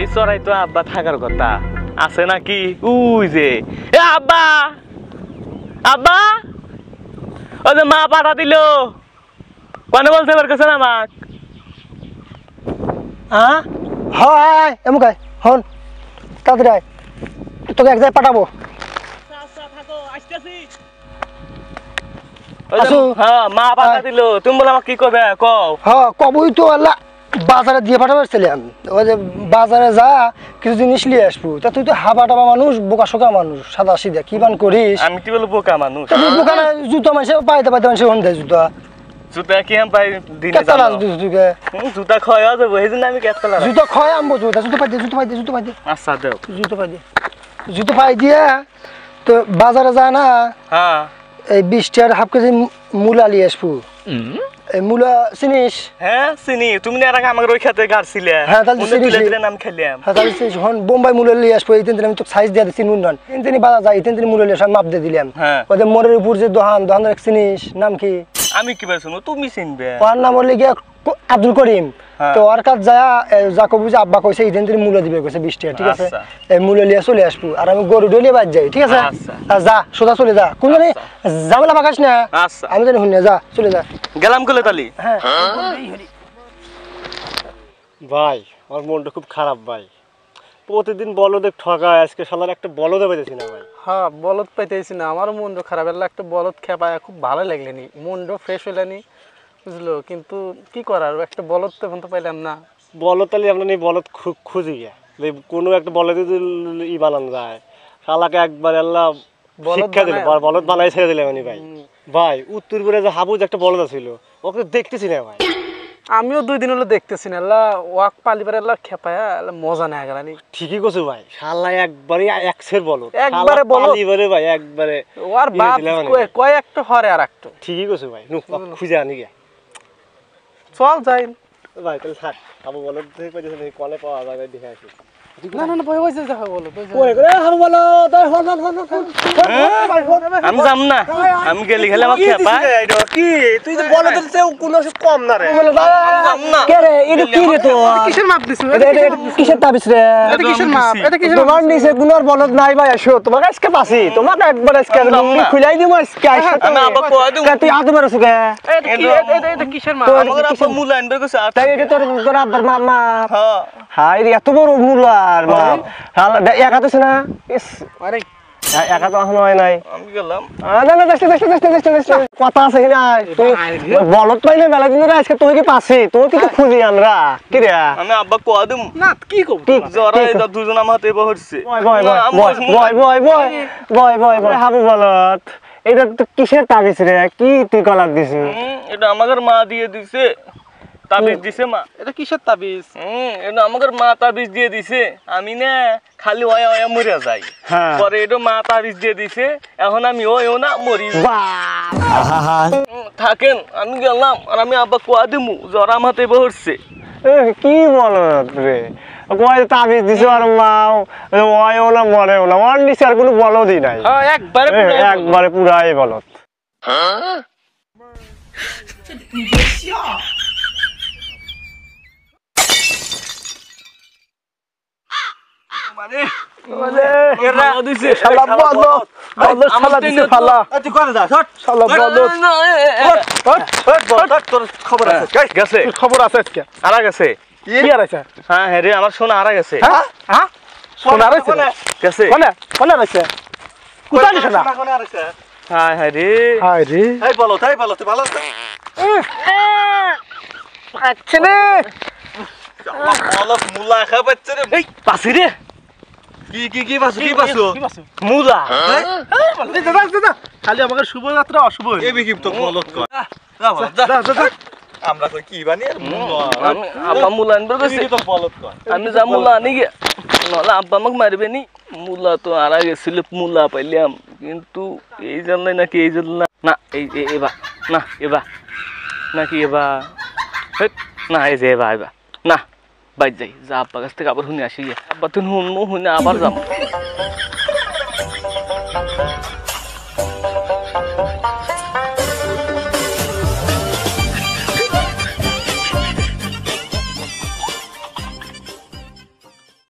এই চড়াই তো আব্বা থাকার কথা আছে নাকি? উই যে এ আব্বা আব্বা ওই যে মা পাঠা দিল কোনে বলছে বের কাছে আমাক হ্যাঁ হয় এমুক আয় হন তাড়াতাড়ি আয় তোকে এক জায়গায় পাঠাবো। হ্যাঁ মা পাঠা দিল তুমি বলে আমাকে কি করবে কও? হ্যাঁ কবই তো আল্লাহ বাজারে দিয়ে পাঠাবার ছিলাম ওই যে বাজারে যা কিছু জিনিস নিয়ে আসবো তা তুই তো হাবা টাবা মানুষ বোকা শোকা মানুষ সাদা সিধা কি বান করিস? আমি কি বলবো বোকা মানুষ? বোকা না জুতো মাসে পাইতে মানুষে হন দেয় জুতা জুতা কি আমি পাই দিনে কেতা লাজ দিস তুইকে জুতা ক্ষয় হয়ে যাবো এই জন্য আমি কেতা লাজ জুতো খয় আনবো জুতো পাই দে জুতো পাই দে আচ্ছা দেও জুতো পাই দিয়ে তো বাজারে যায় না হ্যাঁ এই 20 টাকার হাফ কেজি মূলা নিয়ে আসবো। এই মূলা চিনিস? হ্যাঁ চিনি তুমি না এর আগে আমাকে ওই খেতে গাড়ছিলে হ্যাঁ তাহলে চিনিস নাম খেলিয়াম হ্যাঁ তাহলে চিনিস হন বোম্বাই মূলা নিয়ে আসবো এই তিন আমি তো সাইজ দিয়ে দিচ্ছি নুন তিন বাজার যাই তিন মূলা নিয়ে মাপ দিয়ে দিলাম ওদের মোড়ের উপর যে দোকানদার চিনিস নাম কি? আমি কি শুনো তুমি চিনবে ওর নাম হলে গিয়া আব্দুল করিম তো ওর কাছে যা যাকবু যে আব্বা কইছে এই দিন মূল্য দিবে কইছে 20 টাকা ঠিক আছে এই মূল্য লিয়ে চলে আসবো আর আমি গরু ডলিয়ে বাদ যাই ঠিক আছে যা সোজা চলে যা কোন জানি ঝামেলা পাকাস না আমি জানি শুনে যা চলে যা গেলাম কলে তালি। হ্যাঁ ভাই আমার মনটা খুব খারাপ ভাই প্রতিদিন বলদে ঠকায় আজকে শালার একটা বলদে পাইতেছি না ভাই। হ্যাঁ বলদ পাইতেছি না আমারও মনটা খারাপ এলা একটা বলদ খেপায় খুব ভালো লাগলেনি মনটা ফ্রেশ হইলেনি বুঝলো কিন্তু কি করার একটা বলদ তো এখন তো পাইলাম না। বলদ তাহলে আমরা নিয়ে বলদ খুঁজি গিয়া কোনো একটা বলদ ই বানানো যায় শালাকে একবার আল্লাহ শিক্ষা দিল বলদ বানাই ছেড়ে দিলে মানে ভাই ভাই উত্তরপুরে যে হাবুজ একটা বলদ ছিল ওকে দেখতেছি না ভাই। আমিও 2 দিন হলো দেখতেছি না আল্লাহ ওয়াক পালিবার আল্লাহ খেপায়া মজা নেই গেলানি। ঠিকই কইছো ভাই শালা একবারে একসের বলদ একবারে পালিবারে ভাই একবারে ওর বাপ কয় একটা হরে আর একটা ঠিকই কইছো ভাই খুঁজে আনি গিয়া চল যাই ভাই তাহলে থাক আবু বলদ দেখে পাইতেছে কলে পাওয়া যাবে দেখে আসি। না না ভয় হইছে যা বলো আমি যাম না আমি গেলি খেলে আমাকে খেপা কি তুই যে বলদ কোনো কম না রে কে রে এটা কি রে তো কিসের মাপ দিছ এটা কিসের তাবিজ রে এটা কিসের মাপ এটা কিসের তোমার নিচে গুনার বলদ নাই ভাই আসো তোমাকে আজকে পাসি তোমাকে একবার আজকে লুঙ্গি খুলাই দিমু আজকে আইসো আমি আবার কই দিমু তুই হাত মারছ কে এটা কিসের মাপ আমাদের আপা মুলা আনবে কইছে তাই এটা তোর আব্বার মামা হ্যাঁ হাই রে এত বড় মুলার বাপ হালা একা তো না ইস আরে একা তো এখন হয় নাই আমি গেলাম না না দেখতে কথা আছে কিনা তুই বলত পাইলে মেলা দিন ধরে আজকে তুই কি পাসি তুই কি তো খুঁজি আমরা কি রে আমি আব্বা কই দিমু না কি কব জরা এটা দুজন আমার হাতে বহরছে বয় হাবু বলত এটা তো কিসের তাবিজ রে কি তুই কলার দিছিস এটা আমাদের মা দিয়ে দিছে তাবিজ দিছে মা এটা কিসের তাবিজ এটা আমাদের মা তাবিজ দিয়ে দিছে আমি না খালি ওয়া ওয়া মরে যাই পরে এটা মা তাবিজ দিয়ে দিছে এখন আমি ওও না মরি থাকেন আমি গেলাম আর আমি আব্বা কোয়া দিমু জরা মাতে বহরছে কি বলত রে কয় তাবিজ দিছো আর মাও ওয়াও না মরেও না ওর নিচে আর কোনো বলদই নাই একবারে পুরাই বলত খবর আছে আরা গেছে হ্যাঁ হ্যাঁ রে আমার সোনা আরা গেছে সোনা রয়েছে গেছে কোনে রয়েছে কোথায় সোনা হ্যাঁ হ্যাঁ রে হায় রে এই বলো তাই বলো তুই ভালো আচ্ছা রে বলক মুলা খাবাচ্ছে রে এই পাসি রে কি বাসু মুলা দাদা খালি আমাদের শুভযাত্রা অশুভ এই বিকিপ তো বলত কর আমরা কই কি বানি আর আব্বা মুলা আনবে কইছে তো বলত কর আমি যা মুলা আনি গে নলা আব্বা আমাকে মারবে নি মুলা তো আরা গেছিল মুলা পাইলাম কিন্তু এই জানলাই নাকি এই জানলা না এই এবা না এবা নাকি এবা না এই যে এবা না বাইর যাই যা আব্বা কাছ থেকে আবার শুনে আসি আব্বা তুমি শুনে আবার যাবো